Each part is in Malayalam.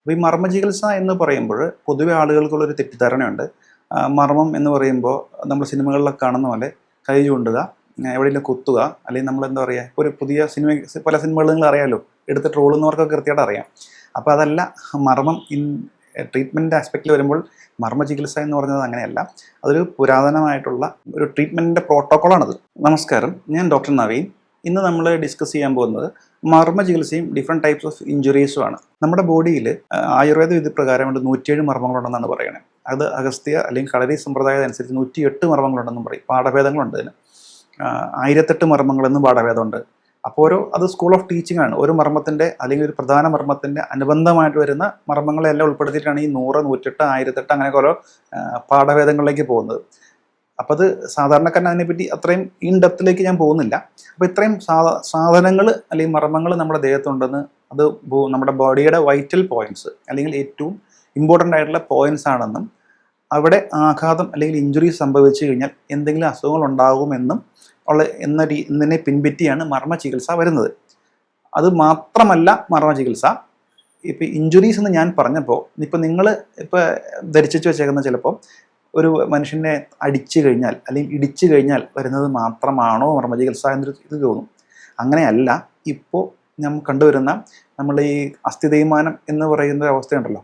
അപ്പോൾ ഈ മർമ്മ ചികിത്സ എന്ന് പറയുമ്പോൾ പൊതുവെ ആളുകൾക്കുള്ളൊരു തെറ്റിദ്ധാരണയുണ്ട്. മർമ്മം എന്ന് പറയുമ്പോൾ നമ്മൾ സിനിമകളിലൊക്കെ കാണുന്ന പോലെ കൈ ചൂണ്ടുക, എവിടെയെങ്കിലും കുത്തുക, അല്ലെങ്കിൽ നമ്മൾ എന്താ പറയുക, ഇപ്പോൾ ഒരു പുതിയ പല സിനിമകളും നിങ്ങൾ അറിയാമല്ലോ, എടുത്ത് ട്രോളുന്നവർക്കൊക്കെ കൃത്യമായിട്ട് അറിയാം. അപ്പോൾ അതല്ല മർമ്മം ട്രീറ്റ്മെൻറ്റ് ആസ്പെക്റ്റിൽ വരുമ്പോൾ മർമ്മ ചികിത്സ എന്ന് പറയുന്നത് അങ്ങനെയല്ല. അതൊരു പുരാതനമായിട്ടുള്ള ഒരു ട്രീറ്റ്മെൻറ്റിൻ്റെ പ്രോട്ടോക്കോളാണത്. നമസ്കാരം, ഞാൻ ഡോക്ടർ നവീൻ. ഇന്ന് നമ്മൾ ഡിസ്കസ് ചെയ്യാൻ പോകുന്നത് മർമ്മ ചികിത്സയും ഡിഫറെൻറ്റ് ടൈപ്സ് ഓഫ് ഇഞ്ചുറീസും ആണ്. നമ്മുടെ ബോഡിയിൽ ആയുർവേദ വിധി പ്രകാരം 107 മർമ്മങ്ങളുണ്ടെന്നാണ് പറയുന്നത്. അത് അഗസ്ത്യ അല്ലെങ്കിൽ കളരി സമ്പ്രദായം അനുസരിച്ച് 108 മർമ്മങ്ങളുണ്ടെന്നും പറയും. പാഠഭേദങ്ങളുണ്ട് അതിന്. 1008 മർമ്മങ്ങളെന്നും പാഠഭേദമുണ്ട്. അപ്പോൾ അത് സ്കൂൾ ഓഫ് ടീച്ചിങ് ആണ്. ഒരു മർമ്മത്തിൻ്റെ അല്ലെങ്കിൽ ഒരു പ്രധാന മർമ്മത്തിൻ്റെ അനുബന്ധമായിട്ട് വരുന്ന മർമ്മങ്ങളെല്ലാം ഉൾപ്പെടുത്തിയിട്ടാണ് ഈ 100, 108, 1008 അങ്ങനെ ഓരോ പാഠഭേദങ്ങളിലേക്ക് പോകുന്നത്. അപ്പോൾ അത് സാധാരണക്കാരൻ അതിനെപ്പറ്റി അത്രയും ഇൻ ഡെപ്തിലേക്ക് ഞാൻ പോകുന്നില്ല. അപ്പോൾ ഇത്രയും സാധനങ്ങൾ അല്ലെങ്കിൽ മർമ്മങ്ങൾ നമ്മുടെ ദേഹത്തുണ്ടെന്ന്, അത് നമ്മുടെ ബോഡിയുടെ വൈറ്റൽ പോയിന്റ്സ് അല്ലെങ്കിൽ ഏറ്റവും ഇമ്പോർട്ടൻ്റ് ആയിട്ടുള്ള പോയിന്റ്സ് ആണെന്നും, അവിടെ ആഘാതം അല്ലെങ്കിൽ ഇഞ്ചുറി സംഭവിച്ചു കഴിഞ്ഞാൽ എന്തെങ്കിലും അസുഖങ്ങൾ ഉണ്ടാകുമെന്നും എന്നതിനെ പിൻപറ്റിയാണ് മർമ്മ ചികിത്സ വരുന്നത്. അത് മാത്രമല്ല മർമ്മ ചികിത്സ. ഇപ്പോൾ ഇഞ്ചുറീസ് എന്ന് ഞാൻ പറഞ്ഞപ്പോൾ ഇപ്പോൾ നിങ്ങൾ ഇപ്പോൾ ധരിച്ചു വെച്ചേക്കുന്ന ചിലപ്പോൾ ഒരു മനുഷ്യനെ അടിച്ചു കഴിഞ്ഞാൽ അല്ലെങ്കിൽ ഇടിച്ചു കഴിഞ്ഞാൽ വരുന്നത് മാത്രമാണോ മർമ്മ ചികിത്സ എന്നൊരു ഇത് തോന്നും. അങ്ങനെയല്ല. ഇപ്പോൾ ഞാൻ കണ്ടുവരുന്ന നമ്മൾ ഈ അസ്ഥി തേയ്മാനം എന്ന് പറയുന്ന അവസ്ഥയുണ്ടല്ലോ,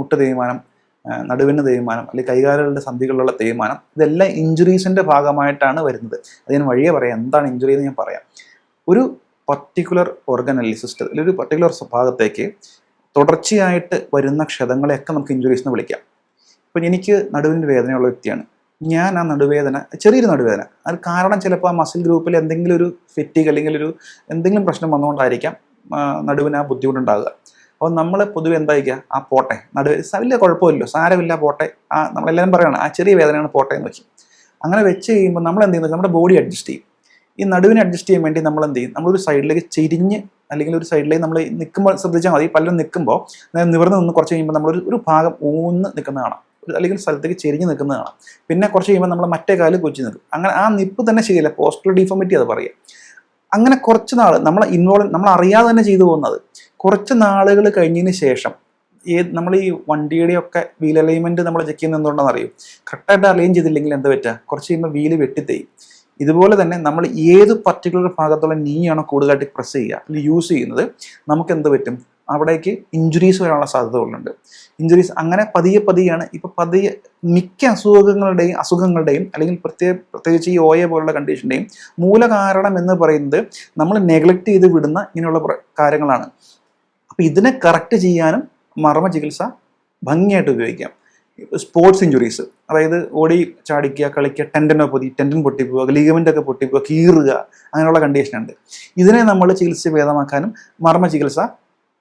മുട്ട് തേയ്മാനം, നടുവിന് തേയ്മാനം അല്ലെങ്കിൽ കൈകാലുകളുടെ സന്ധികളിലുള്ള തേയ്മാനം, ഇതെല്ലാം ഇഞ്ചുറീസിൻ്റെ ഭാഗമായിട്ടാണ് വരുന്നത്. അത് ഞാൻ വഴിയെ പറയാം എന്താണ് ഇഞ്ചുറി എന്ന് ഞാൻ പറയാം. ഒരു പർട്ടിക്കുലർ ഓർഗൻ അല്ലെങ്കിൽ സിസ്റ്റം അല്ലെങ്കിൽ ഒരു പർട്ടിക്കുലർ ഭാഗത്തേക്ക് തുടർച്ചയായിട്ട് വരുന്ന ക്ഷതങ്ങളെയൊക്കെ നമുക്ക് ഇഞ്ചുറീസ് എന്ന് വിളിക്കാം. ഇപ്പം എനിക്ക് നടുവിന് വേദനയുള്ള വ്യക്തിയാണ്. ഞാൻ ആ നടുവേദന, ചെറിയൊരു നടുവേദന, അത് കാരണം ചിലപ്പോൾ ആ മസിൽ ഗ്രൂപ്പിൽ എന്തെങ്കിലും ഒരു ഫെറ്റിക് അല്ലെങ്കിൽ എന്തെങ്കിലും പ്രശ്നം വന്നുകൊണ്ടായിരിക്കാം നടുവിന് ആ ബുദ്ധിമുട്ടുണ്ടാകുക. അപ്പോൾ നമ്മൾ പൊതുവെ എന്തായിരിക്കുക, ആ പോട്ടെ, വലിയ കുഴപ്പമില്ലല്ലോ, സാരമില്ല, പോട്ടെ, നമ്മളെല്ലാവരും പറയുകയാണ് ആ ചെറിയ വേദനയാണ് പോട്ടെ എന്ന് വെച്ച്. അങ്ങനെ വെച്ച് കഴിയുമ്പോൾ നമ്മൾ എന്ത് ചെയ്യുന്നത്, നമ്മുടെ ബോഡി അഡ്ജസ്റ്റ് ചെയ്യും. ഈ നടുവിനെ അഡ്ജസ്റ്റ് ചെയ്യാൻ വേണ്ടി നമ്മൾ എന്ത് ചെയ്യും, നമ്മളൊരു സൈഡിലേക്ക് ചെരിഞ്ഞ് അല്ലെങ്കിൽ ഒരു സൈഡിലേക്ക് നമ്മൾ നിൽക്കുമ്പോൾ ശ്രദ്ധിച്ചാൽ മതി. പലരും നിൽക്കുമ്പോൾ നിവർന്ന് നിന്ന് കുറച്ച് കഴിയുമ്പോൾ നമ്മളൊരു ഭാഗം ഊന്ന് നിൽക്കുന്ന കാണാം, അല്ലെങ്കിൽ സ്ഥലത്തേക്ക് ചെരിഞ്ഞ് നിൽക്കുന്നത് കാണാം. പിന്നെ കുറച്ച് കഴിയുമ്പോൾ നമ്മൾ മറ്റേ കാല് കൊച്ചി നിൽക്കും. അങ്ങനെ ആ നിപ്പ് തന്നെ ശരിയല്ല, പോസ്റ്റൽ ഡിഫോമിറ്റി അത് പറയുക. അങ്ങനെ കുറച്ച് നാൾ നമ്മൾ അറിയാതെ തന്നെ ചെയ്തു പോകുന്നത്. കുറച്ച് നാളുകൾ കഴിഞ്ഞതിന് ശേഷം നമ്മൾ ഈ വണ്ടിയുടെയൊക്കെ വീൽ അലൈൻമെൻറ്റ് നമ്മൾ ചെക്ക് ചെയ്യുന്നത് എന്തുകൊണ്ടാണെന്ന് അറിയും. കറക്റ്റായിട്ട് അലൈൻ ചെയ്തില്ലെങ്കിൽ എന്താ പറ്റുക, കുറച്ച് കഴിയുമ്പോൾ വീല് വെട്ടിത്തേയും. ഇതുപോലെ തന്നെ നമ്മൾ ഏത് പർട്ടിക്കുലർ ഭാഗത്തുള്ള നീയാണോ കൂടുതലായിട്ട് പ്രസ് ചെയ്യുക അല്ലെങ്കിൽ യൂസ് ചെയ്യുന്നത്, നമുക്ക് എന്ത് പറ്റും, അവിടേക്ക് ഇഞ്ചുറീസ് വരാനുള്ള സാധ്യതകളുണ്ട്. ഇഞ്ചുറീസ് അങ്ങനെ പതിയെയാണ് ഇപ്പോൾ മിക്ക അസുഖങ്ങളുടെയും അല്ലെങ്കിൽ പ്രത്യേകിച്ച് ഈ OA പോലുള്ള കണ്ടീഷൻ്റെയും മൂലകാരണം എന്ന് പറയുന്നത് നമ്മൾ നെഗ്ലക്റ്റ് ചെയ്ത് വിടുന്ന ഇങ്ങനെയുള്ള കാര്യങ്ങളാണ്. അപ്പോൾ ഇതിനെ കറക്റ്റ് ചെയ്യാനും മർമ്മ ചികിത്സ ഭംഗിയായിട്ട് ഉപയോഗിക്കാം. സ്പോർട്സ് ഇഞ്ചുറീസ്, അതായത് ഓടി ചാടിക്കുക, കളിക്കുക, ടെൻഡൻ പൊട്ടിപ്പോവുക, ലീഗമെൻ്റൊക്കെ പൊട്ടിപ്പോവുക, കീറുക, അങ്ങനെയുള്ള കണ്ടീഷനുണ്ട്. ഇതിനെ നമ്മൾ ചികിത്സ ഭേദമാക്കാനും മർമ്മ ചികിത്സ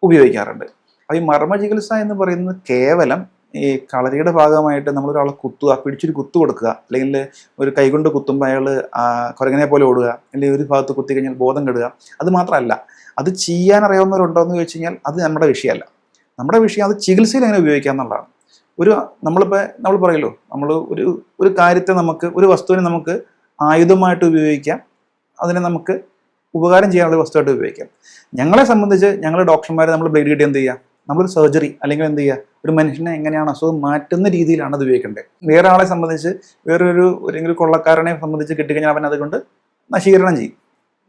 ഉപയോഗിക്കാറുണ്ട്. അപ്പോൾ ഈ മർമ്മ ചികിത്സ എന്ന് പറയുന്നത് കേവലം ഈ കളരിയുടെ ഭാഗമായിട്ട് നമ്മളൊരാളെ കുത്തുക, പിടിച്ചൊരു കുത്തു കൊടുക്കുക, അല്ലെങ്കിൽ ഒരു കൈകൊണ്ട് കുത്തുമ്പോൾ അയാൾ കുരങ്ങനെ പോലെ ഓടുക, അല്ലെങ്കിൽ ഒരു ഭാഗത്ത് കുത്തി കഴിഞ്ഞാൽ ബോധം കെടുക, അത് മാത്രമല്ല. അത് ചെയ്യാൻ അറിയാവുന്നവരുണ്ടോ എന്ന് ചോദിച്ചു കഴിഞ്ഞാൽ അത് നമ്മുടെ വിഷയമല്ല. നമ്മുടെ വിഷയം അത് ചികിത്സയിൽ എങ്ങനെ ഉപയോഗിക്കുക എന്നുള്ളതാണ്. നമ്മൾ പറയല്ലോ, നമ്മൾ ഒരു കാര്യത്തെ ഒരു വസ്തുവിനെ നമുക്ക് ആയുധമായിട്ട് ഉപയോഗിക്കാം, അതിനെ നമുക്ക് ഉപകാരം ചെയ്യാനുള്ള വസ്തുവായിട്ട് ഉപയോഗിക്കാം. ഞങ്ങളെ സംബന്ധിച്ച് ഞങ്ങൾ ഡോക്ടർമാരെ നമ്മൾ ബ്ലേഡ് കിട്ടി എന്ത് ചെയ്യുക, നമ്മളൊരു സർജറി അല്ലെങ്കിൽ എന്ത് ചെയ്യുക, ഒരു മനുഷ്യനെ എങ്ങനെയാണ് അസുഖം മാറ്റുന്ന രീതിയിലാണ് അത് ഉപയോഗിക്കേണ്ടത്. വേറെ ആളെ സംബന്ധിച്ച് ഒരു കൊള്ളക്കാരനെ സംബന്ധിച്ച് കിട്ടിക്കഴിഞ്ഞാൽ അവൻ അതുകൊണ്ട് നശീകരണം ചെയ്യും.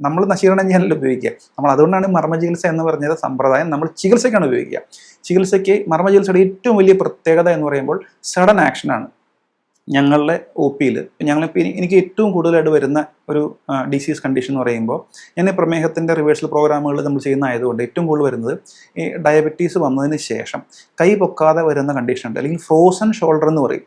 നമ്മൾ നശീകരണം ചെയ്യാനല്ല ഉപയോഗിക്കുക. നമ്മൾ അതുകൊണ്ടാണ് മർമ്മ ചികിത്സ എന്ന് പറഞ്ഞത് സമ്പ്രദായം നമ്മൾ ചികിത്സയ്ക്കാണ് ഉപയോഗിക്കുക. ചികിത്സയ്ക്ക് മർമ്മ ചികിത്സയുടെ ഏറ്റവും വലിയ പ്രത്യേകത എന്ന് പറയുമ്പോൾ സഡൻ ആക്ഷനാണ്. ഞങ്ങളുടെ OP എനിക്ക് ഏറ്റവും കൂടുതലായിട്ട് വരുന്ന ഒരു ഡിസീസ് കണ്ടീഷൻ എന്ന് പറയുമ്പോൾ, ഞാൻ പ്രമേഹത്തിൻ്റെ റിവേഴ്സൽ പ്രോഗ്രാമുകൾ നമ്മൾ ചെയ്യുന്നതായതുകൊണ്ട് ഏറ്റവും കൂടുതൽ വരുന്നത് ഈ ഡയബറ്റീസ് വന്നതിന് ശേഷം കൈ പൊക്കാതെ വരുന്ന കണ്ടീഷൻ ഉണ്ട്, അല്ലെങ്കിൽ ഫ്രോസൺ ഷോൾഡർ എന്ന് പറയും.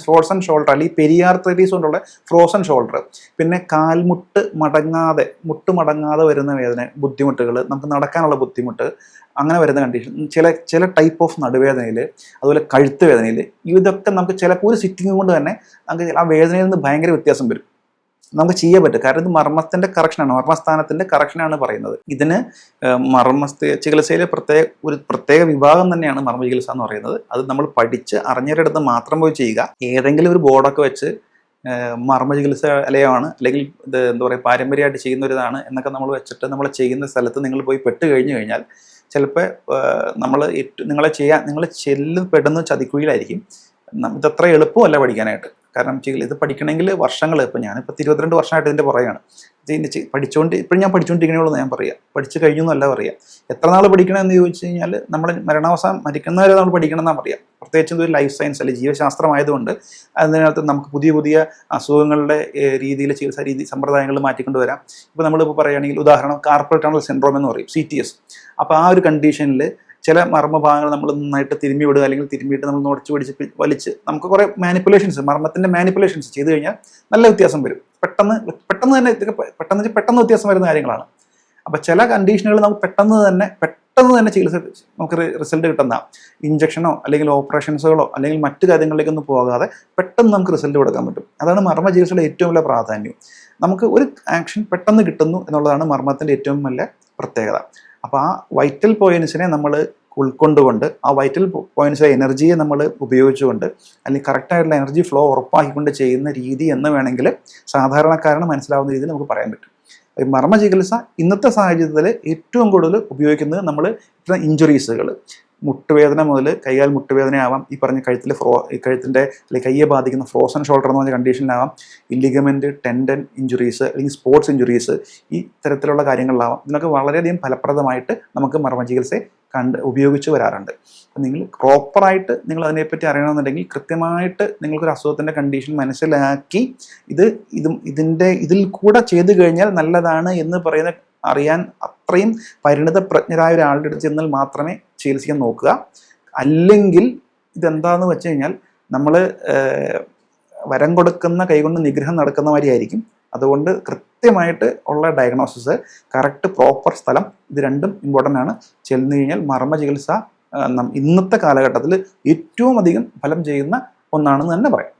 ഫ്രോസൺ ഷോൾഡർ അല്ലെങ്കിൽ പെരിയാർത്രൈറ്റിസ് കൊണ്ടുള്ള ഫ്രോസൺ ഷോൾഡർ. പിന്നെ കാൽമുട്ട് മടങ്ങാതെ വരുന്ന വേദന, ബുദ്ധിമുട്ടുകൾ, നമുക്ക് നടക്കാനുള്ള ബുദ്ധിമുട്ട്, അങ്ങനെ വരുന്ന കണ്ടീഷൻ, ചില ടൈപ്പ് ഓഫ് നടുവേദനയിൽ, അതുപോലെ കഴുത്ത് വേദനയിൽ, ഇതൊക്കെ നമുക്ക് ചിലപ്പോൾ ഒരു സിറ്റിംഗ് കൊണ്ട് തന്നെ നമുക്ക് ആ വേദനയിൽ നിന്ന് ഭയങ്കര വ്യത്യാസം വരും. നമുക്ക് ചെയ്യാൻ പറ്റും. കാരണം ഇത് മർമ്മത്തിൻ്റെ കറക്ഷനാണ്, മർമ്മസ്ഥാനത്തിൻ്റെ കറക്ഷനാണ് പറയുന്നത്. ഇതിന് ചികിത്സയിലെ ഒരു പ്രത്യേക വിഭാഗം തന്നെയാണ് മർമ്മ ചികിത്സ എന്ന് പറയുന്നത്. അത് നമ്മൾ പഠിച്ച് അറിഞ്ഞവരടുത്ത് മാത്രം പോയി ചെയ്യുക. ഏതെങ്കിലും ഒരു ബോർഡൊക്കെ വെച്ച് മർമ്മ ചികിത്സാലയമാണ് അല്ലെങ്കിൽ ഇത് എന്താ പറയുക പാരമ്പര്യമായിട്ട് ചെയ്യുന്ന ഒരിതാണ് എന്നൊക്കെ നമ്മൾ വെച്ചിട്ട് നമ്മൾ ചെയ്യുന്ന സ്ഥലത്ത് നിങ്ങൾ പോയി പെട്ട് കഴിഞ്ഞാൽ ചിലപ്പോൾ നമ്മൾ നിങ്ങൾ ചെല്ലുപെടുന്ന ചതിക്കുഴിയിലായിരിക്കും. ഇതത്ര എളുപ്പമല്ല പഠിക്കാനായിട്ട്. കാരണം ഇത് പഠിക്കണമെങ്കിൽ വർഷങ്ങൾ, ഇപ്പം ഞാനിപ്പോൾ 22 വർഷമായിട്ട് ഇതിൻ്റെ പുറകെയാണ്. ഇപ്പോഴും ഞാൻ പഠിച്ചുകൊണ്ടിരിക്കണേയുള്ളൂ ഞാൻ പറയാം, പഠിച്ചു കഴിഞ്ഞു എന്നല്ല പറയാം. എത്ര നാൾ പഠിക്കണമെന്ന് ചോദിച്ചു കഴിഞ്ഞാൽ നമ്മൾ മരണാവസാനം മരിക്കുന്നവരെ നമ്മൾ പഠിക്കണം എന്നാണ് പറയാം. പ്രത്യേകിച്ചും ഒരു ലൈഫ് സയൻസ് അല്ലെങ്കിൽ ജീവശാസ്ത്രമായതുകൊണ്ട് അതിനകത്ത് നമുക്ക് പുതിയ പുതിയ അസുഖങ്ങളുടെ രീതിയിൽ ചികിത്സാ സമ്പ്രദായങ്ങൾ മാറ്റിക്കൊണ്ട് വരാം. ഇപ്പോൾ നമ്മളിപ്പോൾ പറയുകയാണെങ്കിൽ ഉദാഹരണം കാർപ്പൽ ടണൽ സിൻഡ്രോം എന്ന് പറയും, CTS. അപ്പോൾ ആ ഒരു കണ്ടീഷനിൽ ചില മർമ്മഭാഗങ്ങൾ നമ്മൾ നന്നായിട്ട് തിരുമ്മി വിടുക, അല്ലെങ്കിൽ തിരുമ്മിയിട്ട് നമ്മൾ നുടച്ച് പിടിച്ച് വലിച്ച് നമുക്ക് കുറേ മർമ്മത്തിൻ്റെ മാനിപ്പുലേഷൻസ് ചെയ്ത് കഴിഞ്ഞാൽ നല്ല വ്യത്യാസം വരും. പെട്ടെന്ന് വ്യത്യാസം വരുന്ന കാര്യങ്ങളാണ്. അപ്പോൾ ചില കണ്ടീഷനുകൾ നമുക്ക് പെട്ടെന്ന് തന്നെ ചികിത്സ നമുക്ക് റിസൾട്ട് കിട്ടുന്ന ഇഞ്ചക്ഷനോ അല്ലെങ്കിൽ ഓപ്പറേഷൻസുകളോ അല്ലെങ്കിൽ മറ്റു കാര്യങ്ങളിലേക്കൊന്നും പോകാതെ പെട്ടെന്ന് നമുക്ക് റിസൾട്ട് കൊടുക്കാൻ പറ്റും. അതാണ് മർമ്മ ചികിത്സയുടെ ഏറ്റവും വലിയ പ്രാധാന്യം. നമുക്ക് ഒരു ആക്ഷൻ പെട്ടെന്ന് കിട്ടുന്നു എന്നുള്ളതാണ് മർമ്മത്തിൻ്റെ ഏറ്റവും വലിയ പ്രത്യേകത. അപ്പോൾ ആ വൈറ്റൽ പോയിൻസിനെ നമ്മൾ ഉൾക്കൊണ്ടുകൊണ്ട്, ആ വൈറ്റൽ പോയിൻസിലെ എനർജിയെ നമ്മൾ ഉപയോഗിച്ചുകൊണ്ട്, അല്ലെങ്കിൽ കറക്റ്റായിട്ടുള്ള എനർജി ഫ്ലോ ഉറപ്പാക്കിക്കൊണ്ട് ചെയ്യുന്ന രീതി എന്ന് വേണമെങ്കിൽ സാധാരണക്കാരന് മനസ്സിലാവുന്ന രീതിയിൽ നമുക്ക് പറയാൻ പറ്റും. മർമ്മ ചികിത്സ ഇന്നത്തെ സാഹചര്യത്തിൽ ഏറ്റവും കൂടുതൽ ഉപയോഗിക്കുന്നത് നമ്മൾ ഇഞ്ചുറീസുകൾ, മുട്ടുവേദന മുതൽ കൈകാൽ മുട്ടുവേദനയാവാം, ഈ പറഞ്ഞ കഴുത്തിൻ്റെ അല്ലെങ്കിൽ കയ്യെ ബാധിക്കുന്ന ഫ്രോസൺ ഷോൾഡർ എന്ന് പറഞ്ഞ കണ്ടീഷനിലാവാം, ലിഗമെൻറ്റ്, ടെൻഡൻ ഇഞ്ചുറീസ് അല്ലെങ്കിൽ സ്പോർട്സ് ഇഞ്ചുറീസ്, ഈ തരത്തിലുള്ള കാര്യങ്ങളിലാവാം. ഇതിനൊക്കെ വളരെയധികം ഫലപ്രദമായിട്ട് നമുക്ക് മർമ്മ ചികിത്സയെ ഉപയോഗിച്ച് വരാറുണ്ട്. അപ്പം നിങ്ങൾ പ്രോപ്പറായിട്ട് നിങ്ങൾ അതിനെപ്പറ്റി അറിയണമെന്നുണ്ടെങ്കിൽ കൃത്യമായിട്ട് നിങ്ങൾക്കൊരു അസുഖത്തിൻ്റെ കണ്ടീഷൻ മനസ്സിലാക്കി ഇതിൽ കൂടെ ചെയ്തു കഴിഞ്ഞാൽ നല്ലതാണ് എന്ന് അറിയാൻ അത്രയും പരിണിത പ്രജ്ഞരായ ഒരാളുടെ അടുത്ത് ചെന്നാൽ മാത്രമേ ചികിത്സിക്കാൻ നോക്കുക. അല്ലെങ്കിൽ ഇതെന്താണെന്ന് വെച്ച് കഴിഞ്ഞാൽ നമ്മൾ വരം കൊടുക്കുന്ന കൈകൊണ്ട് നിഗ്രഹം നടക്കുന്ന മാതിരിയായിരിക്കും. അതുകൊണ്ട് കൃത്യമായിട്ട് ഉള്ള ഡയഗ്നോസിസ്, കറക്റ്റ് പ്രോപ്പർ സ്ഥലം, ഇത് രണ്ടും ഇമ്പോർട്ടൻ്റ് ആണ്. ചെന്ന് കഴിഞ്ഞാൽ മർമ്മ ചികിത്സ ഇന്നത്തെ കാലഘട്ടത്തിൽ ഏറ്റവും അധികം ഫലം ചെയ്യുന്ന ഒന്നാണെന്ന് തന്നെ പറയാം.